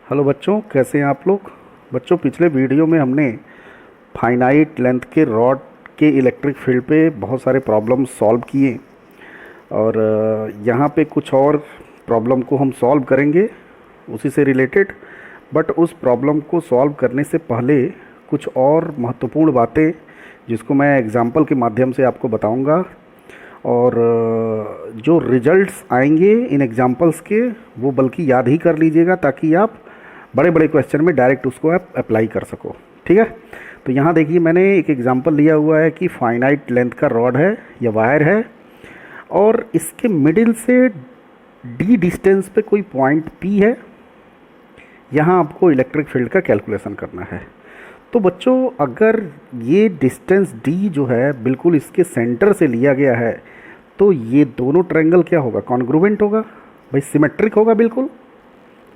Hello बच्चों, कैसे हैं आप लोग। बच्चों, पिछले वीडियो में हमने फाइनाइट लेंथ के रॉड के इलेक्ट्रिक फील्ड पे बहुत सारे प्रॉब्लम सॉल्व किए और यहाँ पे कुछ और प्रॉब्लम को हम सॉल्व करेंगे उसी से रिलेटेड। बट उस प्रॉब्लम को सॉल्व करने से पहले कुछ और महत्वपूर्ण बातें जिसको मैं एग्जांपल के माध्यम से आपको बताऊंगा और जो रिजल्ट्स आएंगे इन एग्जांपल्स के वो बल्कि याद ही कर लीजिएगा ताकि आप बड़े बड़े क्वेश्चन में डायरेक्ट उसको आप अप्लाई कर सको। ठीक है, तो यहाँ देखिए मैंने एक एग्जांपल लिया हुआ है कि फाइनाइट लेंथ का रॉड है या वायर है और इसके मिडिल से डी डिस्टेंस पे कोई पॉइंट पी है। यहाँ आपको इलेक्ट्रिक फील्ड का कैलकुलेशन करना है। तो बच्चों, अगर ये डिस्टेंस डी जो है बिल्कुल इसके सेंटर से लिया गया है तो ये दोनों ट्रायंगल क्या होगा, कॉन्ग्रुवेंट होगा भाई, सिमेट्रिक होगा। बिल्कुल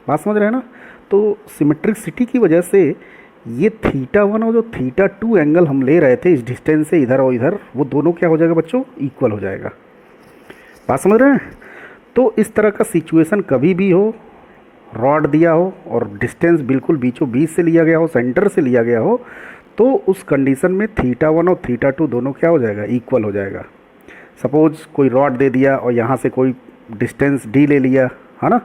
बात समझ रहे हैं ना। तो सिमेट्रिसिटी की वजह से ये θ1 और जो θ2 एंगल हम ले रहे थे इस डिस्टेंस से इधर और इधर, वो दोनों क्या हो जाएगा बच्चों, इक्वल हो जाएगा। बात समझ रहे हैं। तो इस तरह का सिचुएशन कभी भी हो, रॉड दिया हो और डिस्टेंस बिल्कुल बीचों बीच से लिया गया हो, सेंटर से लिया गया हो, तो उस कंडीशन में θ1 और θ2 दोनों क्या हो जाएगा, इक्वल हो जाएगा। सपोज कोई रॉड दे दिया और यहाँ से कोई डिस्टेंस d ले लिया है ना,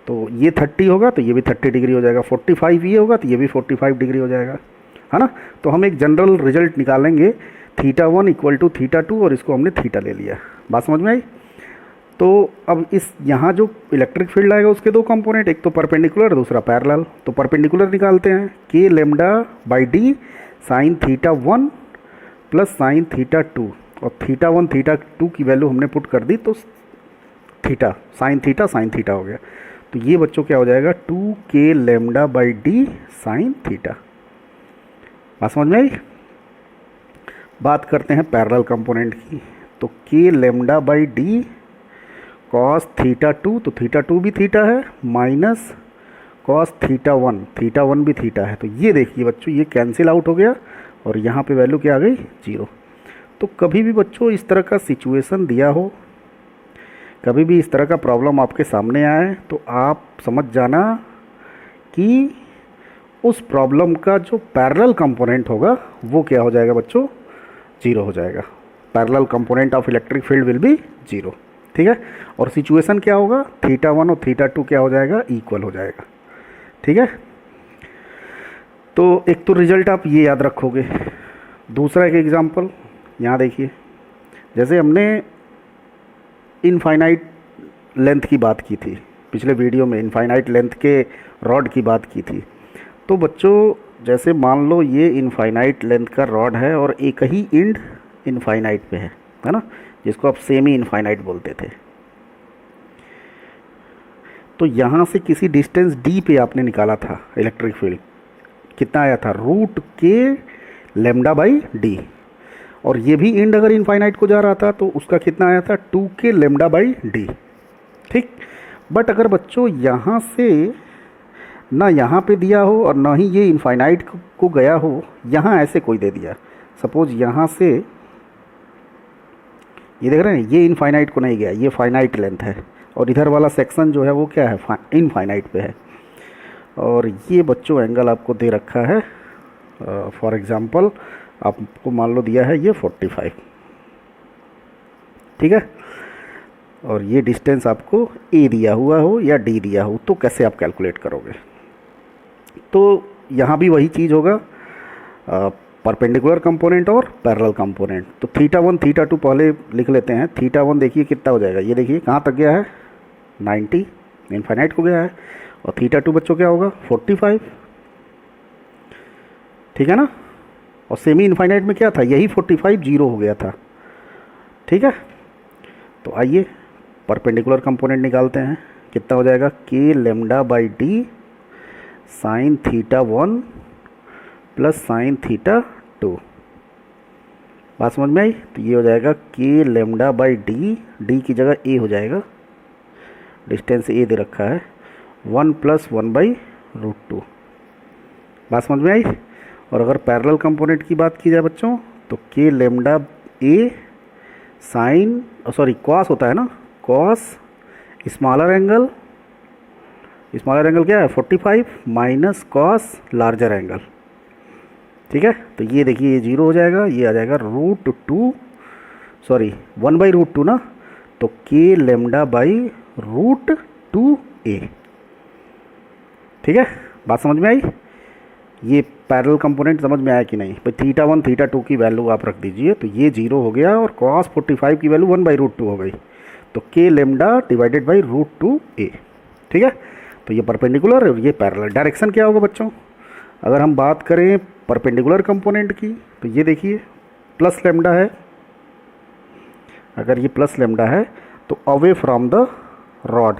तो ये 30 होगा तो ये भी 30 डिग्री हो जाएगा, 45 ये होगा तो ये भी 45 डिग्री हो जाएगा, है ना। तो हम एक जनरल रिजल्ट निकालेंगे θ1 इक्वल टू θ2 और इसको हमने थीटा ले लिया। बात समझ में आई। तो अब इस यहाँ जो इलेक्ट्रिक फील्ड आएगा उसके दो कंपोनेंट, एक तो परपेंडिकुलर दूसरा पैरेलल। तो परपेंडिकुलर निकालते हैं, k lambda by D sine θ1 plus sine θ2 और θ1 θ2 की वैल्यू हमने पुट कर दी तो थीटा साइन थीटा हो गया। तो ये बच्चों क्या हो जाएगा, 2k lambda by D sine theta. बात समझ में आई। बात करते हैं पैरेलल कंपोनेंट की। तो k lambda by D cos θ2, तो θ2 भी थीटा है, माइनस कॉस θ1 भी थीटा है। तो ये देखिए बच्चों, ये कैंसिल आउट हो गया और यहाँ पे वैल्यू क्या आ गई, 0। तो कभी भी बच्चों इस तरह का सिचुएशन दिया हो, कभी भी इस तरह का प्रॉब्लम आपके सामने आए तो आप समझ जाना कि उस प्रॉब्लम का जो पैरेलल कंपोनेंट होगा वो क्या हो जाएगा बच्चों, 0 हो जाएगा। Parallel component of electric field will be 0। ठीक है, और सिचुएशन क्या होगा, θ1 और θ2 क्या हो जाएगा, इक्वल हो जाएगा। ठीक है, तो एक तो रिजल्ट आप ये याद रखोगे। दूसरा एक एग्जांपल यहाँ देखिए, जैसे हमने इनफाइनाइट लेंथ की बात की थी पिछले वीडियो में, इनफाइनाइट लेंथ के रॉड की बात की थी। तो बच्चों जैसे मान लो ये इनफाइनाइट लेंथ का रॉड है और एक ही एंड इनफाइनाइट पे है ना, जिसको आप सेमी इनफाइनाइट बोलते थे। तो यहाँ से किसी डिस्टेंस d पे आपने निकाला था इलेक्ट्रिक फील्ड, कितना आया था, √k लेमडा बाई डी। और ये भी एंड अगर इनफाइनाइट को जा रहा था तो उसका कितना आया था, 2k लेमडा बाई डी। ठीक, बट अगर बच्चों यहाँ से ना यहाँ पे दिया हो और ना ही ये इनफाइनाइट को गया हो, यहाँ ऐसे कोई दे दिया, सपोज यहाँ से ये देख रहे हैं, ये इनफाइनाइट को नहीं गया, ये फाइनाइट लेंथ है और इधर वाला सेक्शन जो है वो क्या है, इनफाइनाइट पे है। और ये बच्चों एंगल आपको दे रखा है, फॉर एग्जांपल आपको मान लो दिया है ये 45। ठीक है, और ये डिस्टेंस आपको a दिया हुआ हो या d दिया हो, तो कैसे आप कैलकुलेट करोगे। तो यहाँ भी वही चीज़ होगा, परपेंडिकुलर कंपोनेंट और पैरेलल कंपोनेंट। तो θ1 θ2 पहले लिख लेते हैं। θ1 देखिए कितना हो जाएगा, ये देखिए कहाँ तक गया है, 90 इनफाइनाइट को गया है। और θ2 बच्चों क्या होगा, 45। ठीक है ना, और सेमी इनफाइनाइट में क्या था, यही 45 0 हो गया था। ठीक है, तो आइए परपेंडिकुलर कंपोनेंट निकालते हैं। कितना हो जाएगा, k lambda by D sine θ1 plus sine θ2। बात समझ में आई। तो ये हो जाएगा k लेमडा बाई डी की जगह a हो जाएगा, डिस्टेंस a दे रखा है, 1 प्लस 1 बाई √2। बात समझ में आई। और अगर पैरेलल कंपोनेंट की बात की जाए बच्चों तो k lambda a sine cos होता है ना, cos smaller angle smaller angle क्या है 45 माइनस कॉस लार्जर एंगल, ठीक है। तो ये देखिए ये 0 हो जाएगा, ये आ जाएगा √2 सॉरी 1/√2 ना, तो k लेमडा बाई √2a, ठीक है। बात समझ में आई? ये पैरेलल कंपोनेंट समझ में आया कि नहीं भाई? θ1 θ2 की वैल्यू आप रख दीजिए, तो ये 0 हो गया और cos 45 की वैल्यू 1/√2 हो गई, तो k lambda divided by √2a, ठीक है। तो ये परपेंडिकुलर और ये पैरेलल। डायरेक्शन क्या होगा बच्चों? अगर हम बात करें परपेंडिकुलर कंपोनेंट की, तो ये देखिए प्लस लेमडा है, अगर ये प्लस लेमडा है तो अवे फ्रॉम द रॉड,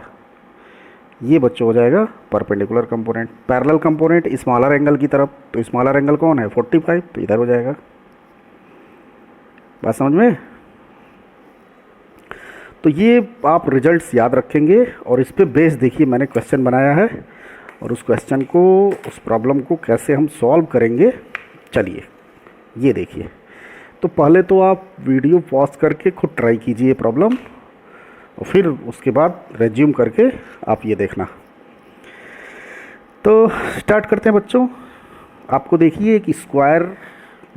ये बच्चों हो जाएगा perpendicular component. Parallel component smaller angle की तरफ, तो स्मॉलर एंगल कौन है 45, तो इधर हो जाएगा। बात समझ में? तो ये आप रिजल्ट्स याद रखेंगे और इस पे बेस देखिए मैंने क्वेश्चन बनाया है, और उस क्वेश्चन को, उस प्रॉब्लम को कैसे हम सॉल्व करेंगे, चलिए ये देखिए। तो पहले तो आप वीडियो पॉज करके खुद ट्राई कीजिए प्रॉब्लम, और फिर उसके बाद रेज्यूम करके आप ये देखना। तो स्टार्ट करते हैं बच्चों। आपको देखिए एक स्क्वायर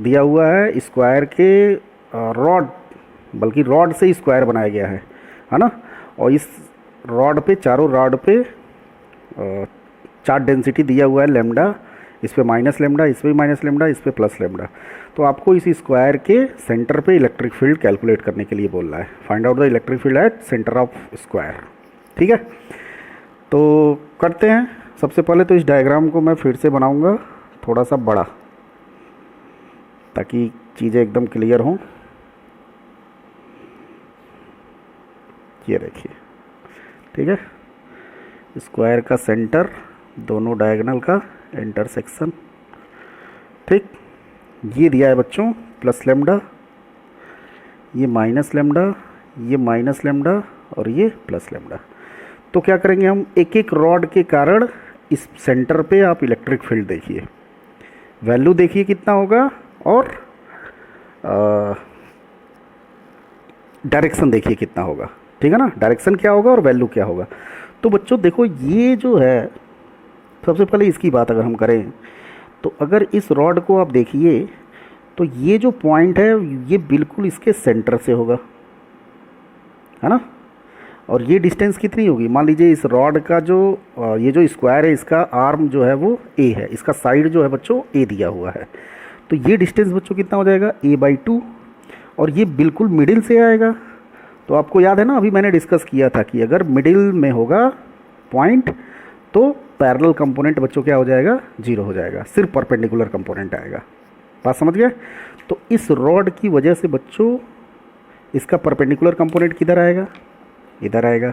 दिया हुआ है, स्क्वायर के रॉड, बल्कि रॉड से स्क्वायर बनाया गया है ना। और इस रॉड पे, चारों रॉड पे चार्ज डेंसिटी दिया हुआ है लेमडा, इस पे माइनस लेमडा, इस पे माइनस लेमडा, इस पे प्लस लेमडा। तो आपको इस स्क्वायर के सेंटर पे इलेक्ट्रिक फील्ड कैलकुलेट करने के लिए बोल रहा है, find out the electric field at centre of square, ठीक है। तो करते हैं। सबसे पहले तो इस डायग्राम को मैं फिर से बनाऊंगा थोड़ा सा बड़ा, ताकि चीज़ें एकदम क्लियर हों। ये देखिए, ठीक है, स्क्वायर का सेंटर, दोनों डायगोनल का इंटरसेक्शन, ठीक। ये दिया है बच्चों प्लस लेमडा, ये माइनस लेमडा, ये माइनस लेमडा और ये प्लस लेमडा। तो क्या करेंगे हम, एक एक रॉड के कारण इस सेंटर पे आप इलेक्ट्रिक फील्ड देखिए, वैल्यू देखिए कितना होगा, और डायरेक्शन देखिए कितना होगा, ठीक है ना। डायरेक्शन क्या होगा और वैल्यू क्या होगा। तो बच्चों देखो ये जो है, सबसे पहले इसकी बात अगर हम करें, तो अगर इस रॉड को आप देखिए तो ये जो पॉइंट है ये बिल्कुल इसके सेंटर से होगा, है ना। और ये डिस्टेंस कितनी होगी, मान लीजिए इस रॉड का जो ये जो स्क्वायर है, इसका आर्म जो है वो a है, इसका साइड जो है बच्चों a दिया हुआ है। तो ये डिस्टेंस बच्चों कितना हो जाएगा a/2, और ये बिल्कुल मिडिल से आएगा। तो आपको याद है ना, अभी मैंने डिस्कस किया था कि अगर मिडिल में होगा पॉइंट तो पैरेलल कंपोनेंट बच्चों क्या हो जाएगा, 0 हो जाएगा, सिर्फ परपेंडिकुलर कंपोनेंट आएगा। बात समझ गए? तो इस रॉड की वजह से बच्चों इसका परपेंडिकुलर कंपोनेंट किधर आएगा, इधर आएगा,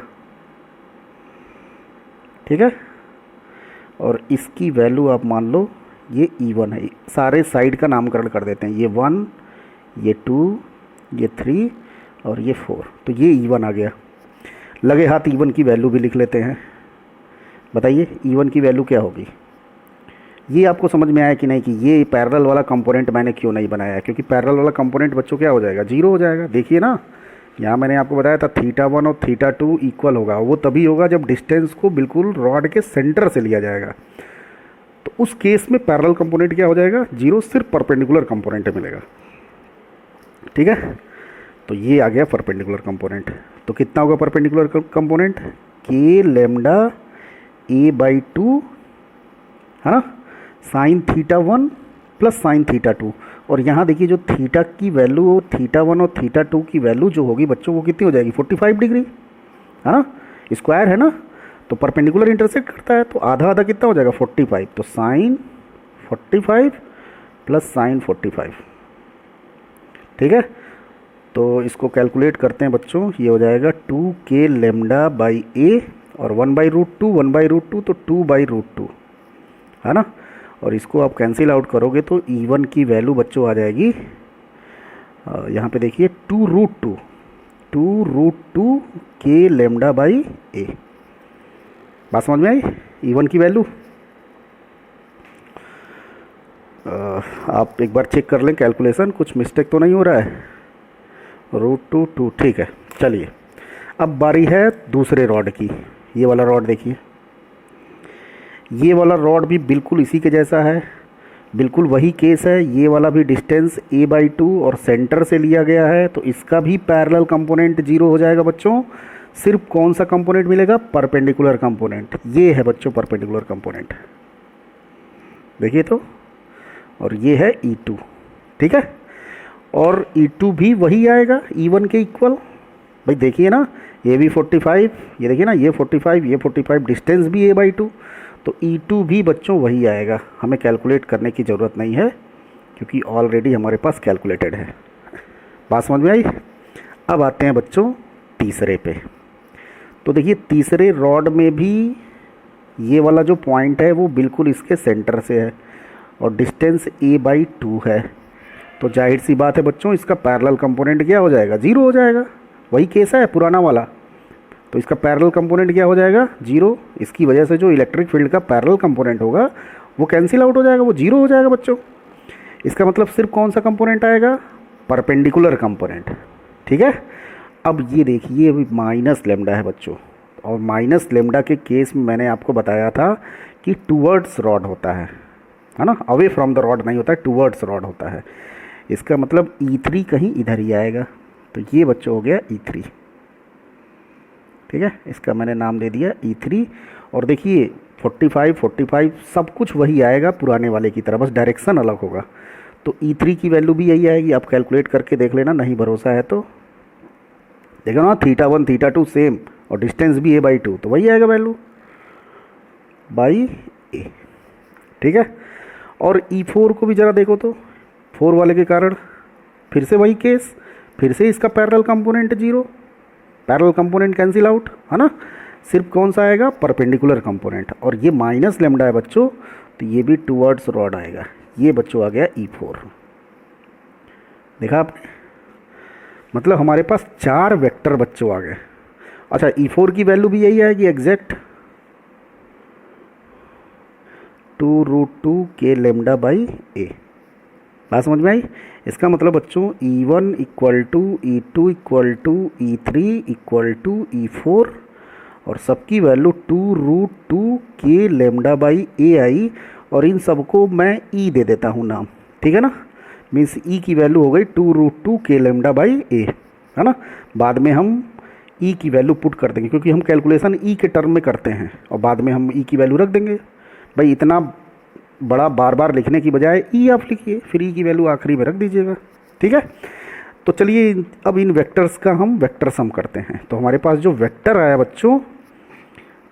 ठीक है। और इसकी वैल्यू आप मान लो ये E1 है, सारे साइड का नामकरण कर देते हैं, ये 1, ये 2, ये 3 और ये 4, तो ये E1 आ गया। लगे हाथ E1 की वैल्यू भी लिख लेते हैं। बताइए E1 की वैल्यू क्या होगी। ये आपको समझ में आया कि नहीं कि ये पैरेलल वाला कंपोनेंट मैंने क्यों नहीं बनाया, क्योंकि पैरेलल वाला कंपोनेंट बच्चों क्या हो जाएगा, 0 हो जाएगा। देखिए ना, यहाँ मैंने आपको बताया था θ1 और θ2 इक्वल होगा, वो तभी होगा जब डिस्टेंस को बिल्कुल रॉड के सेंटर से लिया जाएगा। तो उस केस में पैरेलल कंपोनेंट क्या हो जाएगा, 0, सिर्फ परपेंडिकुलर कंपोनेंट मिलेगा, ठीक है। तो ये आ गया परपेंडिकुलर कंपोनेंट। तो कितना होगा perpendicular component, k lambda a/2, है ना, साइन θ1 प्लस साइन θ2। और यहाँ देखिए जो थीटा की वैल्यू, θ1 और θ2 की वैल्यू जो होगी बच्चों वो कितनी हो जाएगी, 45 डिग्री, है ना, स्क्वायर है ना, तो परपेंडिकुलर इंटरसेक्ट करता है, तो आधा आधा कितना हो जाएगा 45, तो साइन 45 प्लस साइन 45, ठीक है। तो इसको कैलकुलेट करते हैं बच्चों, ये हो जाएगा 2k लेमडा बाई a, और 1/√2, 1/√2 तो 2/√2, है ना। और इसको आप कैंसिल आउट करोगे तो E1 की वैल्यू बच्चों आ जाएगी, यहाँ पे देखिए 2√2 k लेमडा बाई a। बात समझ में आई E1 की वैल्यू। आप एक बार चेक कर लें कैलकुलेशन, कुछ मिस्टेक तो नहीं हो रहा है। √2, ठीक है। चलिए अब बारी है दूसरे रॉड की। ये वाला रॉड देखिए, ये वाला रॉड भी बिल्कुल इसी के जैसा है, बिल्कुल वही केस है। ये वाला भी डिस्टेंस a/2 और सेंटर से लिया गया है, तो इसका भी पैरेलल कंपोनेंट 0 हो जाएगा बच्चों। सिर्फ कौन सा कंपोनेंट मिलेगा? Perpendicular component. ये है बच्चों परपेंडिकुलर कंपोनेंट, देखिए तो। और ये है E2, ठीक है। और E2 भी वही आएगा E1 के इक्वल। भाई देखिए ना, ये भी 45, ये देखिए ना, ये 45, ये 45, डिस्टेंस भी a/2, तो E2 भी बच्चों वही आएगा। हमें कैलकुलेट करने की ज़रूरत नहीं है क्योंकि ऑलरेडी हमारे पास कैलकुलेटेड है। बात समझ में आई? अब आते हैं बच्चों तीसरे पे। तो देखिए तीसरे रॉड में भी ये वाला जो पॉइंट है वो बिल्कुल इसके सेंटर से है और डिस्टेंस a/2 है। तो जाहिर सी बात है बच्चों, इसका पैरेलल कंपोनेंट क्या हो जाएगा? 0 हो जाएगा। वही केस है पुराना वाला, तो इसका पैरेलल कंपोनेंट क्या हो जाएगा? 0। इसकी वजह से जो इलेक्ट्रिक फील्ड का पैरेलल कंपोनेंट होगा वो कैंसिल आउट हो जाएगा, वो 0 हो जाएगा बच्चों। इसका मतलब सिर्फ कौन सा कंपोनेंट आएगा? परपेंडिकुलर कंपोनेंट, ठीक है। अब ये देखिए माइनस लेमडा है बच्चों, और माइनस लेमडा के केस में मैंने आपको बताया था कि टूवर्ड्स रॉड होता है ना, अवे फ्रॉम द रॉड नहीं होता है, टूवर्ड्स रॉड होता है। इसका मतलब E3 कहीं इधर ही आएगा, तो ये बच्चों हो गया E3, ठीक है। इसका मैंने नाम दे दिया E3। और देखिए 45 45 सब कुछ वही आएगा पुराने वाले की तरह, बस डायरेक्शन अलग होगा। तो E3 की वैल्यू भी यही आएगी, आप कैलकुलेट करके देख लेना, नहीं भरोसा है तो देखो ना, θ1 θ2 सेम, और डिस्टेंस भी a/2, तो वही आएगा वैल्यू बाई a, ठीक है। और E4 को भी ज़रा देखो तो, 4 वाले के कारण फिर से वही केस, फिर से इसका parallel component 0, parallel component cancel out, है ना। सिर्फ कौन सा आएगा? Perpendicular component. और ये माइनस लेमडा है बच्चों, तो ये भी टूवर्ड्स रॉड आएगा। ये बच्चों आ गया E4, देखा आपने? मतलब हमारे पास 4 वेक्टर बच्चों आ गए। अच्छा, E4 की वैल्यू भी यही आएगी exact 2√2 k lambda by a। बात समझ में आई? इसका मतलब बच्चों E1 equal to E2 equal to E3 equal to E4, और सबकी value 2√2 k lambda by a आई, और इन सबको मैं E दे देता हूँ नाम, ठीक है ना। मीन्स E की वैल्यू हो गई 2√2 k लेमडा बाई a, है ना। बाद में हम E की वैल्यू पुट कर देंगे क्योंकि हम कैलकुलेशन E के टर्म में करते हैं, और बाद में हम E की वैल्यू रख देंगे। भाई इतना बड़ा बार बार लिखने की बजाय E आप लिखिए, फिर E की वैल्यू आखिरी में रख दीजिएगा, ठीक है। तो चलिए अब इन वेक्टर्स का हम वेक्टर सम करते हैं। तो हमारे पास जो वेक्टर आया बच्चों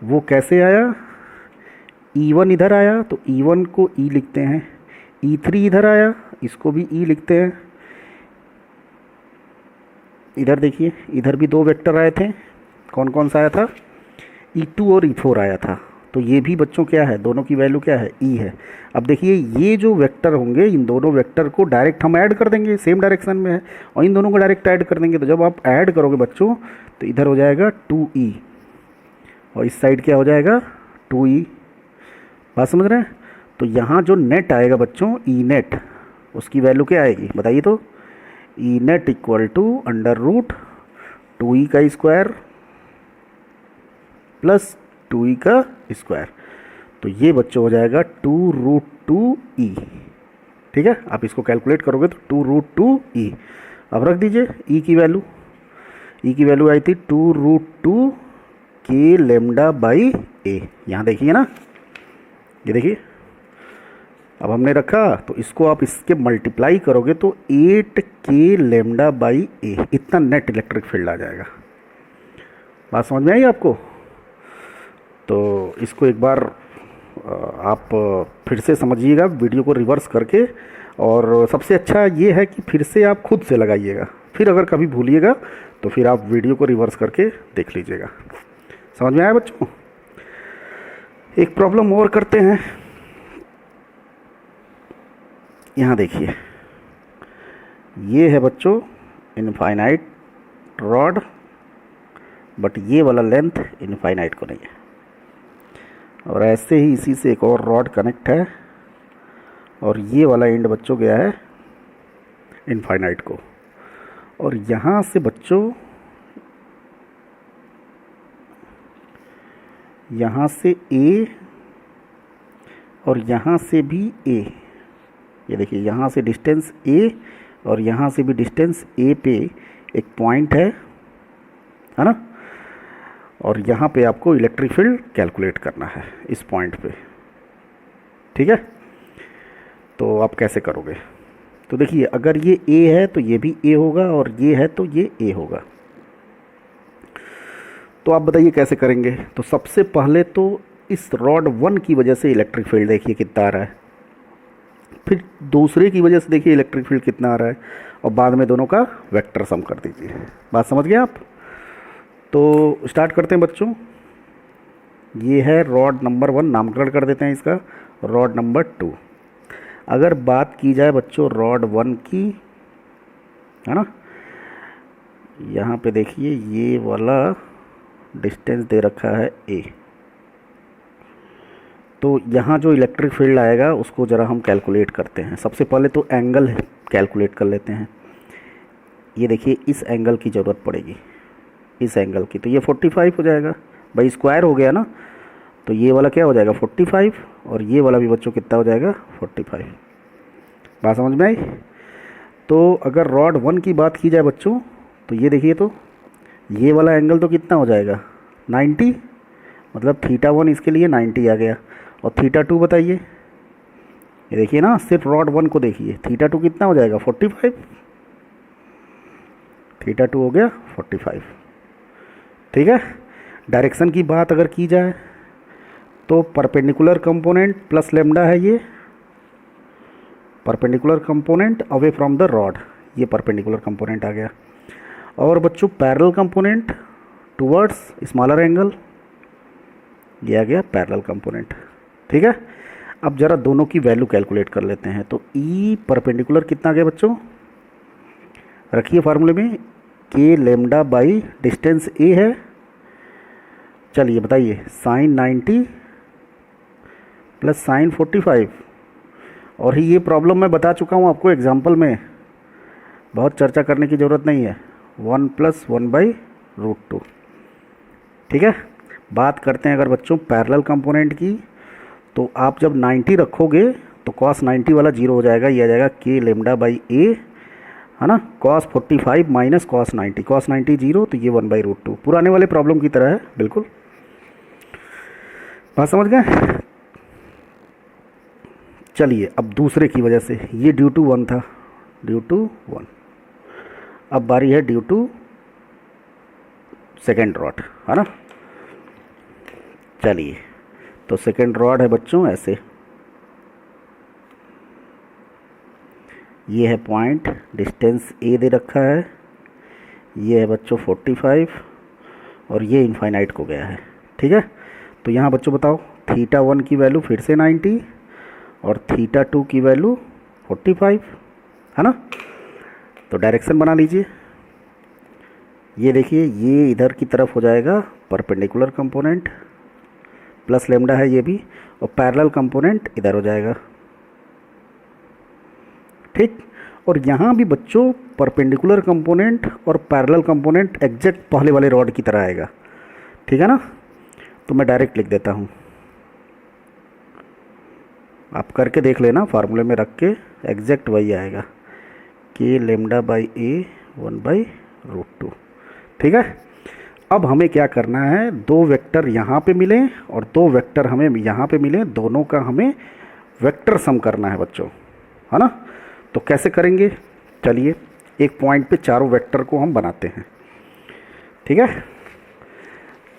वो कैसे आया? E1 इधर आया तो E1 को E लिखते हैं, E3 इधर आया इसको भी E लिखते हैं। इधर देखिए, इधर भी 2 वेक्टर आए थे, कौन कौन सा आया था? E2 और E4 आया था। तो ये भी बच्चों क्या है? दोनों की वैल्यू क्या है? E है। अब देखिए ये जो वेक्टर होंगे, इन दोनों वेक्टर को डायरेक्ट हम ऐड कर देंगे, सेम डायरेक्शन में है, और इन दोनों को डायरेक्ट ऐड कर देंगे। तो जब आप ऐड करोगे बच्चों तो इधर हो जाएगा 2E, और इस साइड क्या हो जाएगा? 2E। बात समझ रहे हैं? तो यहाँ जो नेट आएगा बच्चों E नेट, उसकी वैल्यू क्या आएगी बताइए तो? E net equal to √2E का स्क्वायर प्लस 2E का स्क्वायर। तो ये बच्चों हो जाएगा 2√2E, ठीक है। आप इसको कैलकुलेट करोगे तो 2√2E। अब रख दीजिए E की वैल्यू, E की वैल्यू आई थी 2√2 k लेमडा बाई a। यहाँ देखिए ना, ये देखिए, अब हमने रखा तो इसको आप इसके मल्टीप्लाई करोगे तो 8 k लेमडा बाई a, इतना नेट इलेक्ट्रिक फील्ड आ जाएगा। बात समझ में आई आपको? तो इसको एक बार आप फिर से समझिएगा वीडियो को रिवर्स करके, और सबसे अच्छा ये है कि फिर से आप खुद से लगाइएगा, फिर अगर कभी भूलिएगा तो फिर आप वीडियो को रिवर्स करके देख लीजिएगा। समझ में आया बच्चों? एक प्रॉब्लम और करते हैं। यहाँ देखिए, ये है बच्चों इनफाइनाइट रॉड, बट ये वाला लेंथ इनफाइनाइट को नहीं है, और ऐसे ही इसी से एक और रॉड कनेक्ट है, और ये वाला एंड बच्चों गया है इनफाइनाइट को। और यहाँ से बच्चों, यहाँ से A और यहाँ से भी ए, ये देखिए यहाँ से डिस्टेंस ए और यहाँ से भी डिस्टेंस ए पे एक पॉइंट है ना। और यहाँ पे आपको इलेक्ट्रिक फील्ड कैलकुलेट करना है इस पॉइंट पे, ठीक है। तो आप कैसे करोगे? तो देखिए अगर ये ए है तो ये भी ए होगा और ये है तो ये ए होगा। तो आप बताइए कैसे करेंगे? तो सबसे पहले तो इस रॉड 1 की वजह से इलेक्ट्रिक फील्ड देखिए कितना आ रहा है, फिर दूसरे की वजह से देखिए इलेक्ट्रिक फील्ड कितना आ रहा है, और बाद में दोनों का वेक्टर सम कर दीजिए। बात समझ गए आप? तो स्टार्ट करते हैं बच्चों। ये है रॉड नंबर 1, नामकरण कर देते हैं इसका रॉड नंबर 2। अगर बात की जाए बच्चों रॉड 1 की, है ना, यहाँ पे देखिए ये वाला डिस्टेंस दे रखा है ए। तो यहाँ जो इलेक्ट्रिक फील्ड आएगा उसको ज़रा हम कैलकुलेट करते हैं। सबसे पहले तो एंगल कैलकुलेट कर लेते हैं। ये देखिए इस एंगल की ज़रूरत पड़ेगी, इस एंगल की, तो ये 45 हो जाएगा भाई, स्क्वायर हो गया ना। तो ये वाला क्या हो जाएगा 45, और ये वाला भी बच्चों कितना हो जाएगा 45। बात समझ में आई? तो अगर रॉड 1 की बात की जाए बच्चों, तो ये देखिए, तो ये वाला एंगल तो कितना हो जाएगा 90, मतलब θ1 इसके लिए 90 आ गया। और θ2 बताइए, ये देखिए ना, सिर्फ रॉड 1 को देखिए, θ2 कितना हो जाएगा 45, θ2 हो गया 45, ठीक है। डायरेक्शन की बात अगर की जाए तो परपेंडिकुलर कंपोनेंट प्लस लेमडा है, ये perpendicular component away from the rod, ये परपेंडिकुलर कंपोनेंट आ गया। और बच्चों parallel component towards smaller angle, ये आ गया पैरेलल कंपोनेंट, ठीक है। अब ज़रा दोनों की वैल्यू कैलकुलेट कर लेते हैं। तो ई परपेंडिकुलर कितना आ गया बच्चों, रखिए फार्मूले में, के लेमडा बाई डिस्टेंस ए है। चलिए बताइए, साइन 90 प्लस साइन 45। और ही ये प्रॉब्लम मैं बता चुका हूँ आपको एग्जाम्पल में, बहुत चर्चा करने की ज़रूरत नहीं है। 1 + 1/√2, ठीक है। बात करते हैं अगर बच्चों पैरेलल कंपोनेंट की, तो आप जब 90 रखोगे तो cos 90 वाला 0 हो जाएगा, ये आ जाएगा के लेमडा बाई ए, है ना। cos 45 माइनस cos 90 0, तो ये 1/√2, पुराने वाले प्रॉब्लम की तरह है बिल्कुल। बात समझ गए? चलिए अब दूसरे की वजह से, ये ड्यू टू 1 था, ड्यू टू 1। अब बारी है ड्यू टू सेकेंड रॉड, है ना। चलिए, तो सेकेंड रॉड है बच्चों ऐसे, ये है पॉइंट, डिस्टेंस ए दे रखा है, ये है बच्चों 45, और ये इनफाइनाइट को गया है, ठीक है। तो यहाँ बच्चों बताओ, θ1 की वैल्यू फिर से 90 और θ2 की वैल्यू 45, है ना। तो डायरेक्शन बना लीजिए। ये देखिए, ये इधर की तरफ हो जाएगा परपेंडिकुलर कंपोनेंट प्लस लेमडा है ये भी, और पैरेलल कंपोनेंट इधर हो जाएगा, ठीक। और यहाँ भी बच्चों परपेंडिकुलर कंपोनेंट और पैरेलल कंपोनेंट एग्जैक्ट पहले वाले रॉड की तरह आएगा, ठीक है ना। तो मैं डायरेक्ट लिख देता हूँ, आप करके देख लेना, फार्मूले में रख के एग्जैक्ट वही आएगा, के लेमडा बाई ए 1/√2, ठीक है। अब हमें क्या करना है, दो वेक्टर यहाँ पे मिले और दो वेक्टर हमें यहाँ पे मिले, दोनों का हमें वेक्टर सम करना है बच्चों, है ना। तो कैसे करेंगे? चलिए, एक पॉइंट पे चारों वेक्टर को हम बनाते हैं, ठीक है।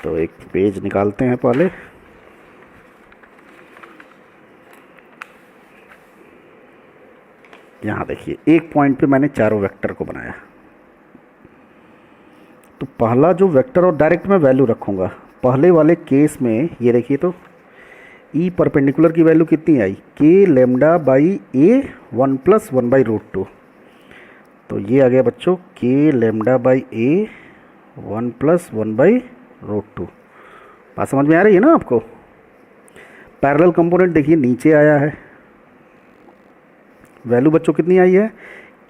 तो एक पेज निकालते हैं पहले, यहाँ देखिए एक पॉइंट पे मैंने चारों वेक्टर को बनाया। तो पहला जो वेक्टर, और डायरेक्ट मैं वैल्यू रखूँगा, पहले वाले केस में ये देखिए, तो ई परपेंडिकुलर की वैल्यू कितनी आई, के लेमडा बाई ए 1 + 1/√2। तो ये आ गया बच्चों के लेमडा बाई ए 1 + 1/√2। बात समझ में आ रही है ना आपको? पैरेलल कंपोनेंट देखिए नीचे आया है, वैल्यू बच्चों कितनी आई है,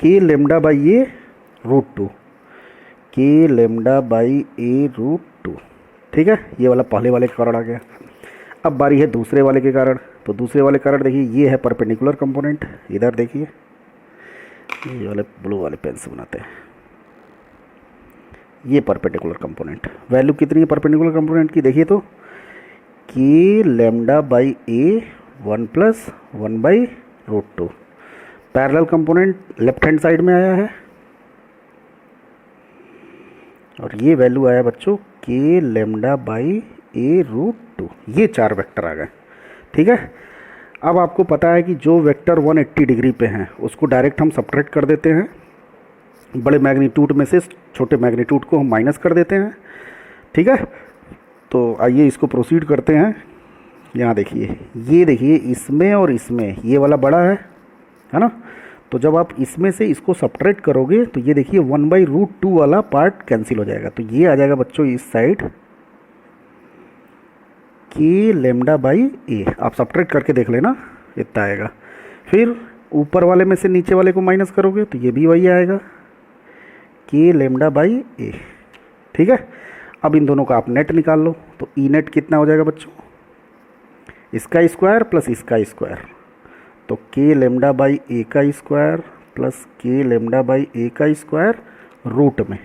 के लेमडा बाई ए √2, के लेमडा बाई ए √2, ठीक है। ये वाला पहले वाले का कारण आ गया। अब बारी है दूसरे वाले के कारण। तो दूसरे वाले कारण देखिए, ये है परपेंडिकुलर कंपोनेंट, इधर देखिए ये वाले ब्लू वाले पेन से बनाते हैं, ये परपेंडिकुलर कंपोनेंट। वैल्यू कितनी है परपेंडिकुलर कंपोनेंट की, देखिए तो के lambda by A 1 + 1/√2। Parallel component left hand side में आया है और ये वैल्यू आया बच्चों के लेमडा बाई a√2। ये 4 वेक्टर आ गए, ठीक है। अब आपको पता है कि जो वेक्टर 180 डिग्री पे हैं उसको डायरेक्ट हम सब्ट्रैक्ट कर देते हैं, बड़े मैग्नीट्यूड में से छोटे मैग्नीट्यूड को हम माइनस कर देते हैं, ठीक है। तो आइए इसको प्रोसीड करते हैं। यहाँ देखिए, ये देखिए इसमें और इसमें ये वाला बड़ा है ना। तो जब आप इसमें से इसको सब्ट्रैक्ट करोगे तो ये देखिए 1/√2 वाला पार्ट कैंसिल हो जाएगा। तो ये आ जाएगा बच्चों इस साइड के लेमडा बाई ए। आप सब्ट्रैक्ट करके देख लेना, इतना आएगा। फिर ऊपर वाले में से नीचे वाले को माइनस करोगे तो ये भी वही आएगा के लेमडा बाई ए, ठीक है। अब इन दोनों का आप नेट निकाल लो। तो ई नेट कितना हो जाएगा बच्चों, इसका स्क्वायर प्लस इसका स्क्वायर। तो के लेमडा बाई ए का स्क्वायर प्लस के लेमडा बाई ए का स्क्वायर रूट में।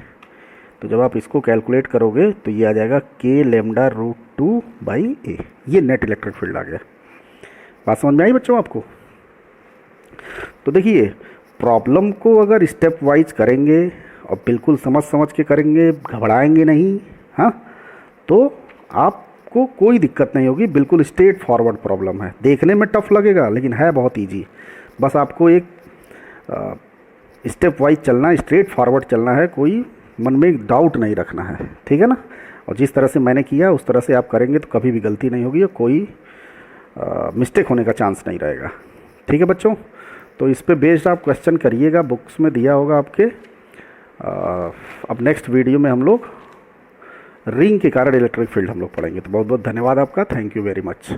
तो जब आप इसको कैलकुलेट करोगे तो ये आ जाएगा के लेमडा√2 बाई ए। ये नेट इलेक्ट्रिक फील्ड आ गया। बात समझ में आई बच्चों आपको। तो देखिए, प्रॉब्लम को अगर स्टेप वाइज करेंगे और बिल्कुल समझ के करेंगे, घबराएंगे नहीं, हाँ, तो आपको कोई दिक्कत नहीं होगी। बिल्कुल स्ट्रेट फॉरवर्ड प्रॉब्लम है, देखने में टफ लगेगा लेकिन है बहुत ईजी। बस आपको एक स्टेप वाइज चलना है, स्ट्रेट फॉरवर्ड चलना है, कोई मन में एक डाउट नहीं रखना है, ठीक है ना। और जिस तरह से मैंने किया उस तरह से आप करेंगे तो कभी भी गलती नहीं होगी और कोई मिस्टेक होने का चांस नहीं रहेगा, ठीक है बच्चों। तो इस पे बेस्ड आप क्वेश्चन करिएगा, बुक्स में दिया होगा आपके। अब नेक्स्ट वीडियो में हम लोग रिंग के कारण इलेक्ट्रिक फील्ड हम लोग पढ़ेंगे। तो बहुत बहुत धन्यवाद आपका, थैंक यू वेरी मच।